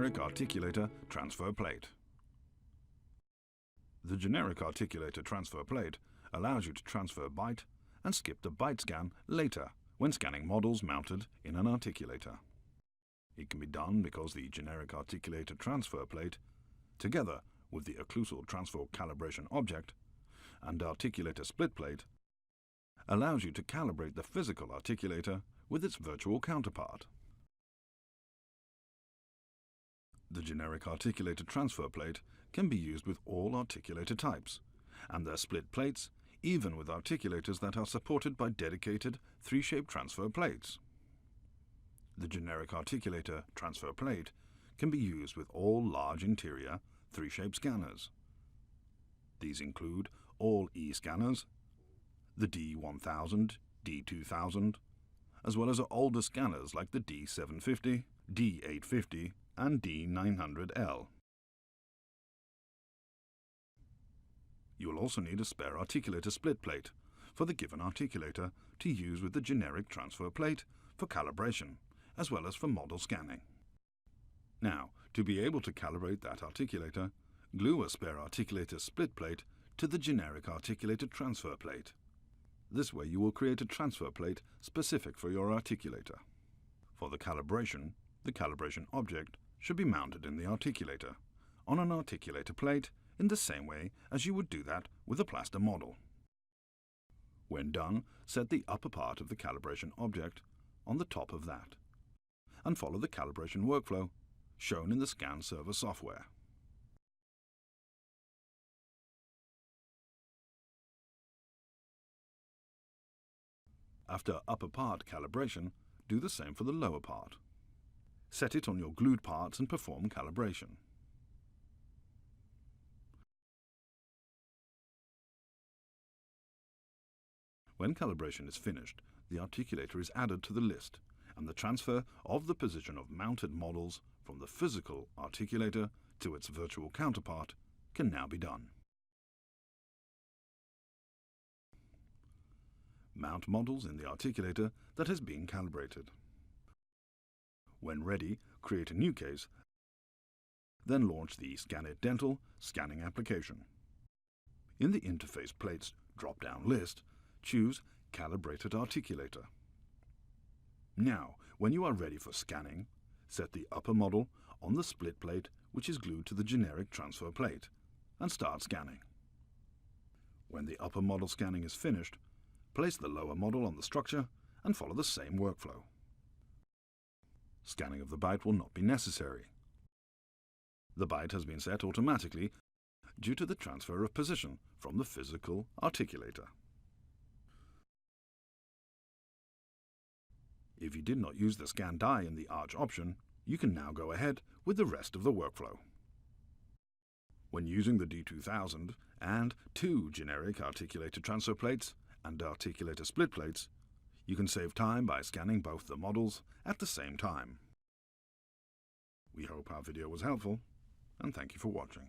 generic articulator transfer plate. The generic articulator transfer plate allows you to transfer bite and skip the bite scan later when scanning models mounted in an articulator. It can be done because the generic articulator transfer plate, together with the occlusal transfer calibration object and articulator split plate, allows you to calibrate the physical articulator with its virtual counterpart. The generic articulator transfer plate can be used with all articulator types, and their split plates even with articulators that are supported by dedicated 3Shape transfer plates. The generic articulator transfer plate can be used with all large interior 3Shape scanners. These include all E scanners, the D1000, D2000, as well as older scanners like the D750, D850 and D900L. You will also need a spare articulator split plate for the given articulator to use with the generic transfer plate for calibration, as well as for model scanning. Now, to be able to calibrate that articulator, glue a spare articulator split plate to the generic articulator transfer plate. This way you will create a transfer plate specific for your articulator. For the calibration object should be mounted in the articulator, on an articulator plate, in the same way as you would do that with a plaster model. When done, set the upper part of the calibration object on the top of that, and follow the calibration workflow shown in the scan server software. After upper part calibration, do the same for the lower part. Set it on your glued parts and perform calibration. When calibration is finished, the articulator is added to the list, and the transfer of the position of mounted models from the physical articulator to its virtual counterpart can now be done. Mount models in the articulator that has been calibrated. When ready, create a new case, then launch the Scan It Dental scanning application. In the Interface Plates drop-down list, choose Calibrated Articulator. Now, when you are ready for scanning, set the upper model on the split plate which is glued to the generic transfer plate, and start scanning. When the upper model scanning is finished, place the lower model on the structure and follow the same workflow. Scanning of the bite will not be necessary. The bite has been set automatically due to the transfer of position from the physical articulator. If you did not use the scan die in the arch option, you can now go ahead with the rest of the workflow. When using the D2000 and 2 generic articulator transfer plates and articulator split plates, you can save time by scanning both the models at the same time. We hope our video was helpful, and thank you for watching.